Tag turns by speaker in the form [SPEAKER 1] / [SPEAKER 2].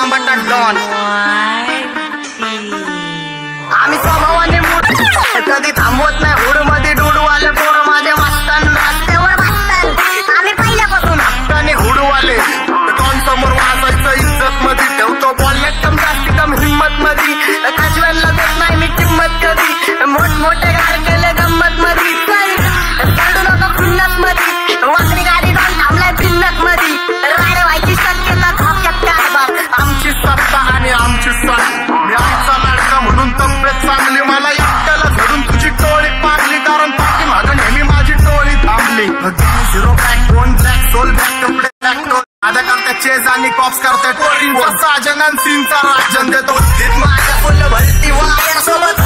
[SPEAKER 1] बटा डॉन आम्ही स्वभावाने कधी थांबवत नाही हुड मध्ये डुडवाले पोरं माझे वाचतान रस्त्यावर वाचतात आम्ही पहिल्यापासून हप्ताने हुडवाले डॉन समोर वाजायचं इज्जत मध्ये ठेवतो बोलण्यात कम जास्ती कम हिंमत मध्ये कशव्यांना देत नाही मी किंमत कधी मोठमोठे गार केले गंमत मध्ये काढू नका खुन्नत मध्ये वाकडी गाडी डॉन थांबलाय भिन्नत मध्ये राडे व्हायची शक्यता धोक्यात कारभार आमची सत्ता आणि आमची सत्ता मी आमचा लाडका म्हणून तब्येत चांगली मला एकट्याला धरून तुझी टोळी पाडली कारण पाठी मागं नेहमी माझी टोळी थांबली झिरो बॅक वन ब्लॅक सोल बॅक कपडे बॅक आता करता चेज आणि कॉप्स करता टोळी साजन सीनचा राजन देतो माझ्या फुल भरती वाया सोबत